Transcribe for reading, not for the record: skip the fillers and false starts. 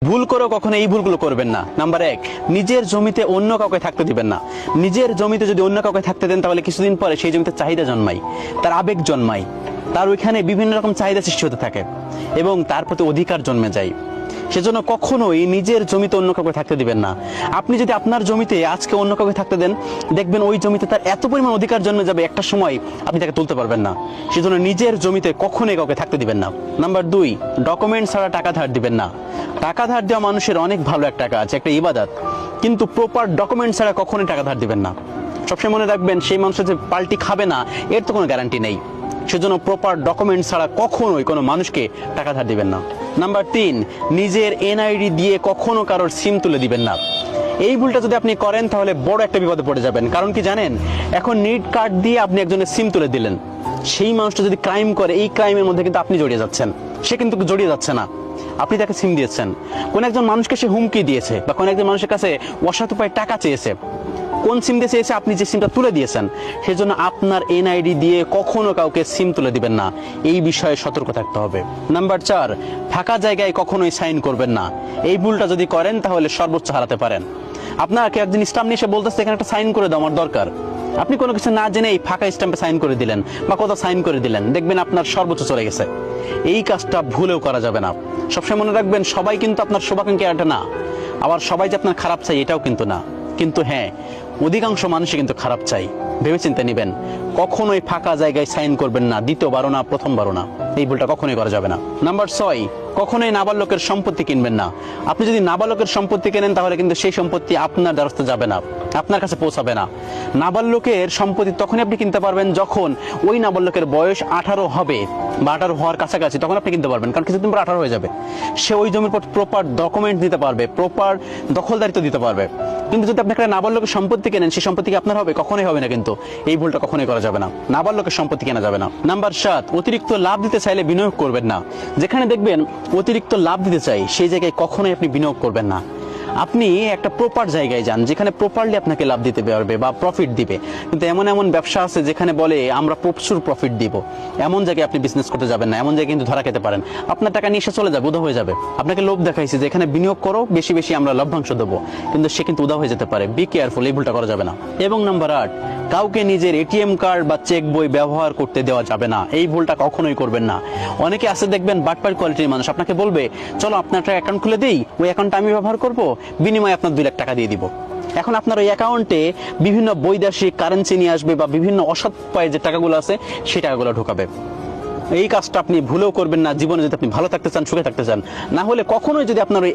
ভুল করেও কখনো এই ভুলগুলো করবেন না। নাম্বার 1, নিজের জমিতে অন্য কাউকে থাকতে দিবেন না। নিজের জমিতে যদি অন্য কাউকে থাকতে দেন তাহলে কিছুদিন পরে সেই জমিতে চাহিদা জন্মায়, তার আবেগ জন্মায়, তার ওইখানে বিভিন্ন রকম চাহিদা সৃষ্টি হতে থাকে এবং তার প্রতি অধিকার জন্মে যায়। সেজন্য কখনোই নিজের জমিতে অন্য কাউকে থাকতে দিবেন না। আপনি যদি আপনার জমিতে আজকে অন্য কাউকে থাকতে দেন, দেখবেন ওই জমিতে তার এত পরিমাণ অধিকার জন্মে যাবে, একটা সময় আপনি তাকে তুলতে পারবেন না। সেজন্য নিজের জমিতে কখনোই কাউকে থাকতে দিবেন না। নাম্বার 2, ডকুমেন্ট ছাড়া টাকা ধার দিবেন না। টাকা ধার দেওয়া মানুষের অনেক ভালো একটা কাজ, একটা ইবাদত, কিন্তু প্রপার ডকুমেন্ট ছাড়া কখনোই টাকা ধার দিবেন না। সবসময় মনে রাখবেন, সেই মানুষের যে পাল্টি খাবে না এর তো কোনো গ্যারান্টি নেই। সেজন্য প্রপার ডকুমেন্ট ছাড়া কখনোই কোনো মানুষকে টাকা ধার দিবেন না। নাম্বার 3, নিজের এনআইডি দিয়ে কখনো কারোর সিম তুলে দিবেন না। এই ভুলটা যদি আপনি করেন তাহলে বড় একটা বিপদে পড়ে যাবেন। কারণ কি জানেন, এখন নিট কার্ড দিয়ে আপনি একজনের সিম তুলে দিলেন, সেই মানুষটা যদি ক্রাইম করে, এই ক্রাইমের মধ্যে কিন্তু আপনি জড়িয়ে যাচ্ছেন, সে কিন্তু জড়িয়ে যাচ্ছে না, আপনি তাকে সিম দিয়েছেন। কোন একজন মানুষকে সে হুমকি দিয়েছে বা কোন একজন মানুষের কাছে অসৎ উপায়ে টাকা চেয়েছে, কোন সিম দিয়ে চেয়েছে, আপনি যে সিমটা তুলে দিয়েছেন। সেজন্য আপনার এনআইডি দিয়ে কখনো কাউকে সিম তুলে দিবেন না, এই বিষয়ে সতর্ক থাকতে হবে। নাম্বার 4, ফাঁকা জায়গায় কখনোই সাইন করবেন না। এই ভুলটা যদি করেন তাহলে সর্বোচ্চ হারাতে পারেন। আপনাকে একজন স্টাম্প নিয়ে এসে বলতেছে এখানে একটা সাইন করে দাও, আমার দরকার। আপনি কোনো কিছু না জেনে এই ফাঁকা স্টাম্পে সাইন করে দিলেন বা কোথাও সাইন করে দিলেন, দেখবেন আপনার সর্বোচ্চ চলে গেছে। এই কাজটা ভুলেও করা যাবে না। সবসময় মনে রাখবেন, সবাই কিন্তু আপনার শুভাকাঙ্ক্ষী এটা না, আবার সবাই যে আপনার খারাপ চাই এটাও কিন্তু না। কিন্তু হ্যাঁ, অধিকাংশ মানুষই কিন্তু খারাপ চাই। ভেবেচিন্তে নেবেন, কখনোই ফাঁকা জায়গায় সাইন করবেন না, দ্বিতীয়বারও না, প্রথমবারও না। এই ভুলটা কখনোই করা যাবে না। নাম্বার 6, কখনোই নাবালকের সম্পত্তি কিনবেন না। আপনি যদি নাবালকের সম্পত্তি কেনেন তাহলে কিন্তু সেই সম্পত্তি আপনার দ্বারস্থ যাবে না, আপনার কাছে পৌঁছাবে না। নাবালকের সম্পত্তি তখনই আপনি কিনতে পারবেন যখন ওই নাবালকের বয়স 18 হবে বা 18 হওয়ার কাছাকাছি, তখন আপনি কিনতে পারবেন। কারণ কিছুদিন পর 18 হয়ে যাবে, সে ওই জমির পর প্রপার ডকুমেন্ট দিতে পারবে, প্রপার দখলদারিত্ব দিতে পারবে। কিন্তু যদি আপনি একটা নাবালকের সম্পত্তি কেনেন, সেই সম্পত্তি কি আপনার হবে? কখনোই হবে না। কিন্তু এই ভুলটা কখনোই করা যাবে না, নাবালকের সম্পত্তি কেনা যাবে না। নাম্বার 7, অতিরিক্ত লাভ দিতে চাইলে বিনিয়োগ করবেন না। যেখানে দেখবেন অতিরিক্ত লাভ দিতে চাই, সেই জায়গায় কখনোই আপনি বিনিয়োগ করবেন না। আপনি একটা প্রপার জায়গায় যান যেখানে প্রপারলি আপনাকে লাভ দিতে পারবে বা প্রফিট দিবে। কিন্তু এমন এমন ব্যবসা আছে যেখানে বলে আমরা প্রচুর প্রফিট দিব, এমন জায়গায় আপনি বিজনেস করতে যাবেন না। এমন জায়গায় কিন্তু ধরা খেতে পারেন, আপনার টাকা নিয়ে এসে চলে যাবে, উদা হয়ে যাবে। আপনাকে লোভ দেখাইছে যে এখানে বিনিয়োগ করো, বেশি বেশি আমরা লভ্যাংশ দেবো, কিন্তু সে কিন্তু উদা হয়ে যেতে পারে। বি কেয়ারফুল, এই ভুলটা করা যাবে না। এবং নাম্বার 8, কাউকে নিজের এটিএম কার্ড বা চেক বই ব্যবহার করতে দেওয়া যাবে না। এই ভুলটা কখনোই করবেন না। অনেকে আছে দেখবেন বাটপার কোয়ালিটির মানুষ, আপনাকে বলবে চলো আপনার একটা অ্যাকাউন্ট খুলে দিই, ওই অ্যাকাউন্টটা আমি ব্যবহার করব, বিনিময়ে আপনার 2 লাখ টাকা দিয়ে দিব। এখন আপনার ওই অ্যাকাউন্টে বিভিন্ন বৈদেশিক কারেন্সি নিয়ে আসবে বা বিভিন্ন অসৎ উপায়ে যে টাকাগুলো আছে সেই টাকাগুলো ঢোকাবে। এই কাজটা আপনি ভুলেও করবেন না জীবনে, যদি আপনি ভালো থাকতে চান, সুখে থাকতে চান। না হলে কখনোই যদি আপনার ওই